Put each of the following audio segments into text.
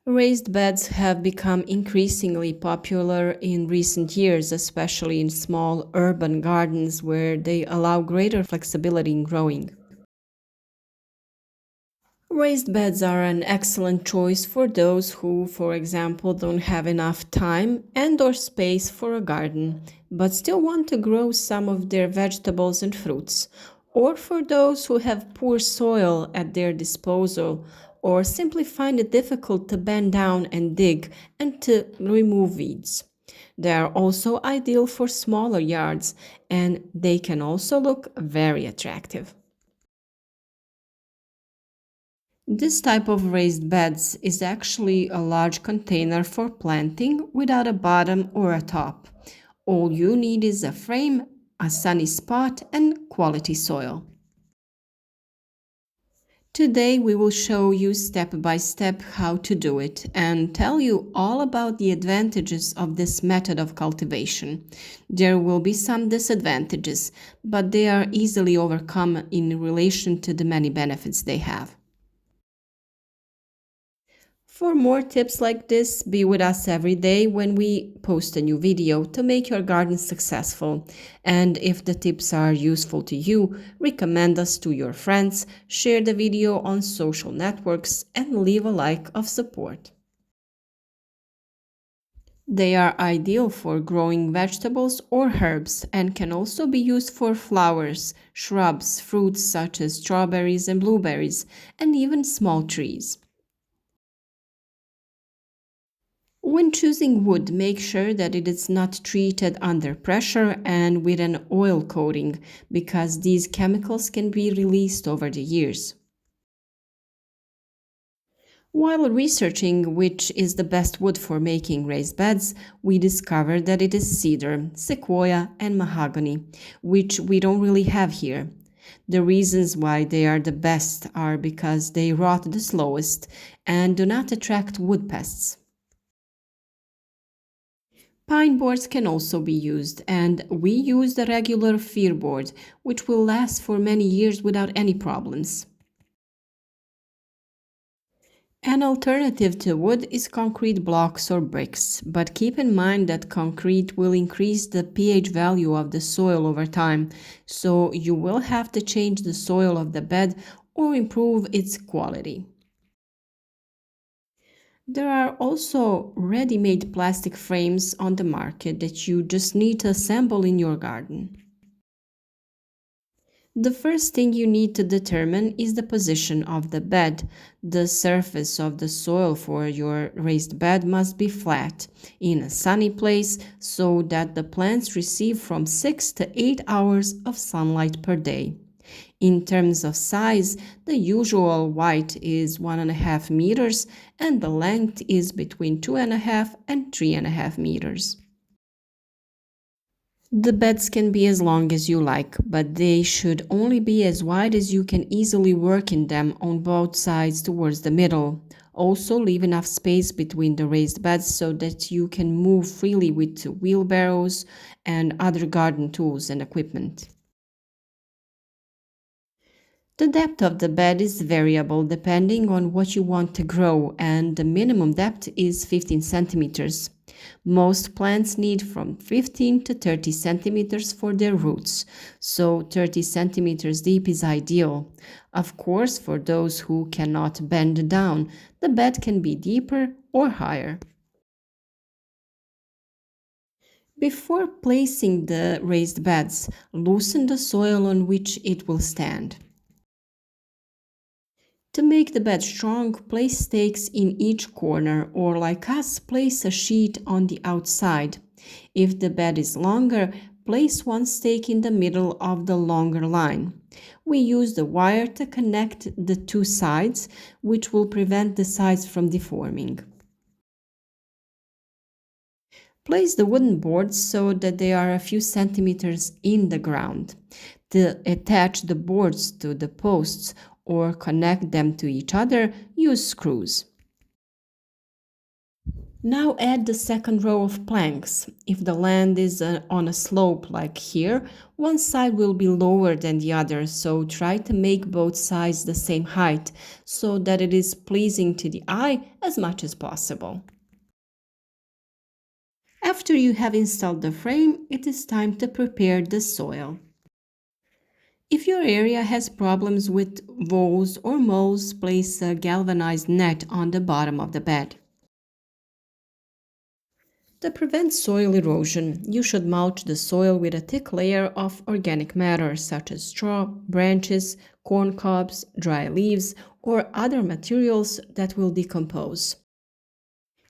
Raised beds have become increasingly popular in recent years, especially in small urban gardens where they allow greater flexibility in growing. Raised beds are an excellent choice for those who, for example, don't have enough time and or space for a garden, but still want to grow some of their vegetables and fruits, or for those who have poor soil at their disposal or simply find it difficult to bend down and dig and to remove weeds. They are also ideal for smaller yards and they can also look very attractive. This type of raised beds is actually a large container for planting without a bottom or a top. All you need is a frame, a sunny spot, and quality soil. Today we will show you step by step how to do it and tell you all about the advantages of this method of cultivation. There will be some disadvantages, but they are easily overcome in relation to the many benefits they have. For more tips like this, be with us every day when we post a new video to make your garden successful. And if the tips are useful to you, recommend us to your friends, share the video on social networks, and leave a like of support. They are ideal for growing vegetables or herbs and can also be used for flowers, shrubs, fruits such as strawberries and blueberries, and even small trees. When choosing wood, make sure that it is not treated under pressure and with an oil coating, because these chemicals can be released over the years. While researching which is the best wood for making raised beds, we discovered that it is cedar, sequoia, and mahogany, which we don't really have here. The reasons why they are the best are because they rot the slowest and do not attract wood pests. Pine boards can also be used, and we use the regular fir board, which will last for many years without any problems. An alternative to wood is concrete blocks or bricks, but keep in mind that concrete will increase the pH value of the soil over time, so you will have to change the soil of the bed or improve its quality. There are also ready-made plastic frames on the market that you just need to assemble in your garden. The first thing you need to determine is the position of the bed. The surface of the soil for your raised bed must be flat, in a sunny place, so that the plants receive from 6 to 8 hours of sunlight per day. In terms of size, the usual height is 1.5 meters and the length is between 2.5 and 3.5 meters. The beds can be as long as you like, but they should only be as wide as you can easily work in them on both sides towards the middle. Also, leave enough space between the raised beds so that you can move freely with wheelbarrows and other garden tools and equipment. The depth of the bed is variable depending on what you want to grow, and the minimum depth is 15 centimeters. Most plants need from 15 to 30 centimeters for their roots, so 30 centimeters deep is ideal. Of course, for those who cannot bend down, the bed can be deeper or higher. Before placing the raised beds, loosen the soil on which it will stand. To make the bed strong, place stakes in each corner, or like us, place a sheet on the outside. If the bed is longer, place one stake in the middle of the longer line. We use the wire to connect the two sides, which will prevent the sides from deforming. Place the wooden boards so that they are a few centimeters in the ground. To attach the boards to the posts or connect them to each other, use screws. Now add the second row of planks. If the land is on a slope like here, one side will be lower than the other, so try to make both sides the same height so that it is pleasing to the eye as much as possible. After you have installed the frame, it is time to prepare the soil. If your area has problems with voles or moles, place a galvanized net on the bottom of the bed. To prevent soil erosion, you should mulch the soil with a thick layer of organic matter such as straw, branches, corn cobs, dry leaves, or other materials that will decompose.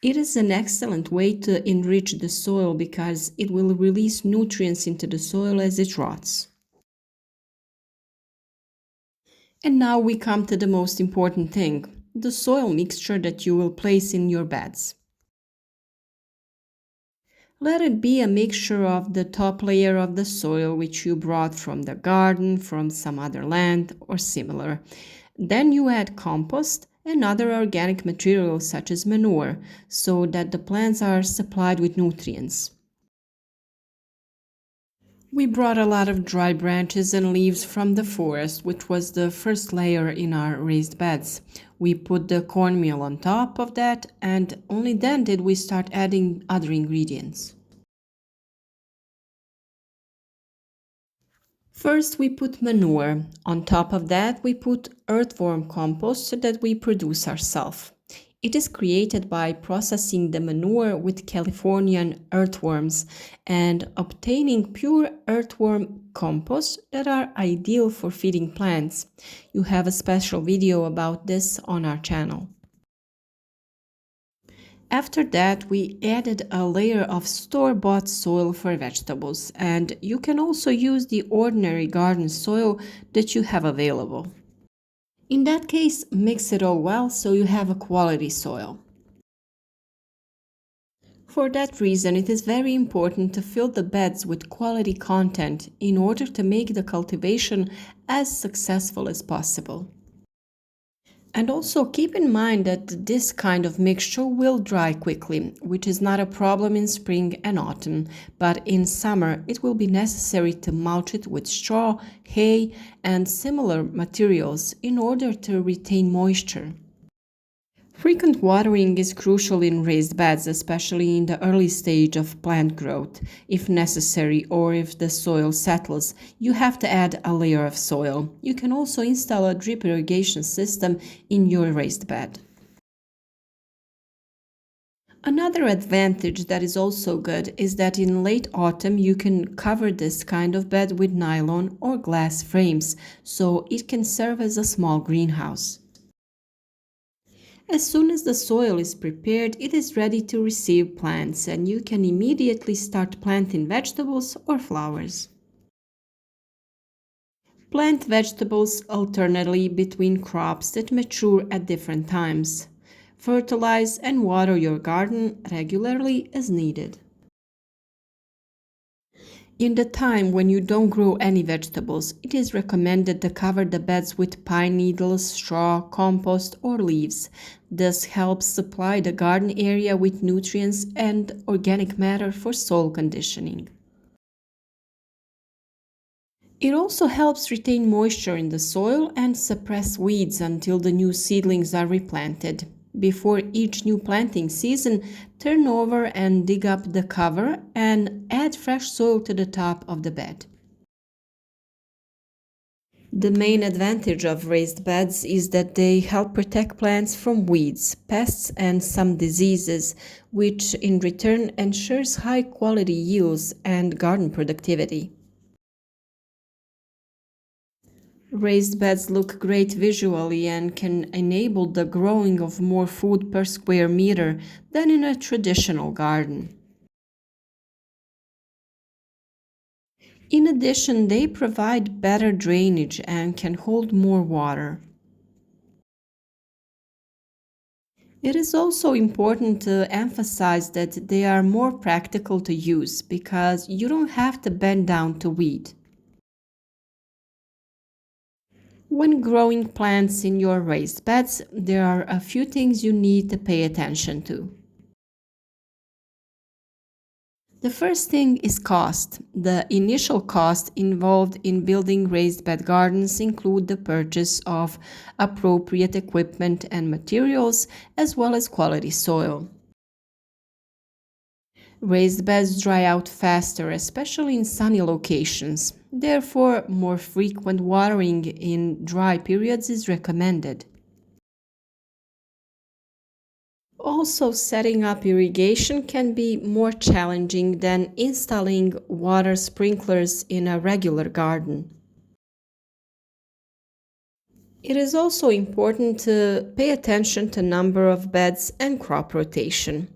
It is an excellent way to enrich the soil because it will release nutrients into the soil as it rots. And now we come to the most important thing, the soil mixture that you will place in your beds. Let it be a mixture of the top layer of the soil which you brought from the garden, from some other land, or similar. Then you add compost and other organic materials such as manure, so that the plants are supplied with nutrients. We brought a lot of dry branches and leaves from the forest, which was the first layer in our raised beds. We put the cornmeal on top of that, and only then did we start adding other ingredients. First, we put manure. On top of that, we put earthworm compost that we produce ourselves. It is created by processing the manure with Californian earthworms and obtaining pure earthworm compost that are ideal for feeding plants. You have a special video about this on our channel. After that, we added a layer of store-bought soil for vegetables, and you can also use the ordinary garden soil that you have available. In that case, mix it all well so you have a quality soil. For that reason, it is very important to fill the beds with quality content in order to make the cultivation as successful as possible. And also keep in mind that this kind of mixture will dry quickly, which is not a problem in spring and autumn, but in summer it will be necessary to mulch it with straw, hay, and similar materials in order to retain moisture. Frequent watering is crucial in raised beds, especially in the early stage of plant growth. If necessary, or if the soil settles, you have to add a layer of soil. You can also install a drip irrigation system in your raised bed. Another advantage that is also good is that in late autumn you can cover this kind of bed with nylon or glass frames, so it can serve as a small greenhouse. As soon as the soil is prepared, it is ready to receive plants and you can immediately start planting vegetables or flowers. Plant vegetables alternately between crops that mature at different times. Fertilize and water your garden regularly as needed. In the time when you don't grow any vegetables, it is recommended to cover the beds with pine needles, straw, compost, or leaves. This helps supply the garden area with nutrients and organic matter for soil conditioning. It also helps retain moisture in the soil and suppress weeds until the new seedlings are replanted. Before each new planting season, turn over and dig up the cover and add fresh soil to the top of the bed. The main advantage of raised beds is that they help protect plants from weeds, pests, and some diseases, which in return ensures high quality yields and garden productivity. Raised beds look great visually and can enable the growing of more food per square meter than in a traditional garden. In addition, they provide better drainage and can hold more water. It is also important to emphasize that they are more practical to use because you don't have to bend down to weed. When growing plants in your raised beds, there are a few things you need to pay attention to. The first thing is cost. The initial cost involved in building raised bed gardens include the purchase of appropriate equipment and materials, as well as quality soil. Raised beds dry out faster, especially in sunny locations. Therefore, more frequent watering in dry periods is recommended. Also, setting up irrigation can be more challenging than installing water sprinklers in a regular garden. It is also important to pay attention to number of beds and crop rotation.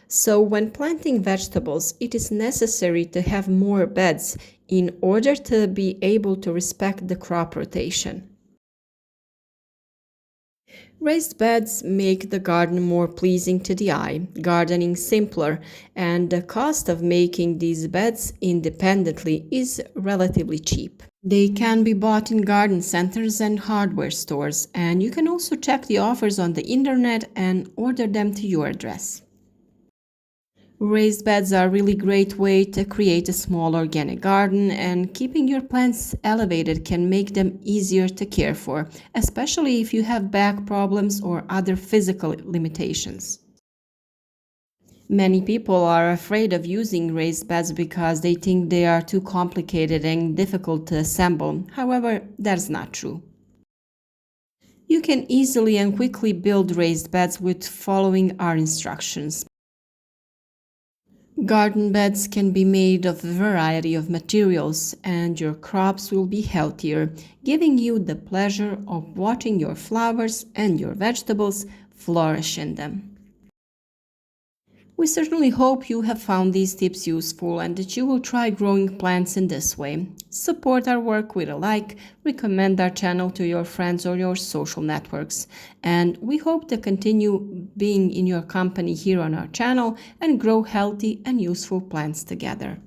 So when planting vegetables, it is necessary to have more beds in order to be able to respect the crop rotation. Raised beds make the garden more pleasing to the eye, gardening simpler, and the cost of making these beds independently is relatively cheap. They can be bought in garden centers and hardware stores, and you can also check the offers on the internet and order them to your address. Raised beds are a really great way to create a small organic garden, and keeping your plants elevated can make them easier to care for, especially if you have back problems or other physical limitations. Many people are afraid of using raised beds because they think they are too complicated and difficult to assemble. However, that's not true. You can easily and quickly build raised beds with following our instructions. Garden beds can be made of a variety of materials, and your crops will be healthier, giving you the pleasure of watching your flowers and your vegetables flourish in them. We certainly hope you have found these tips useful and that you will try growing plants in this way. Support our work with a like, recommend our channel to your friends or your social networks, and we hope to continue being in your company here on our channel and grow healthy and useful plants together.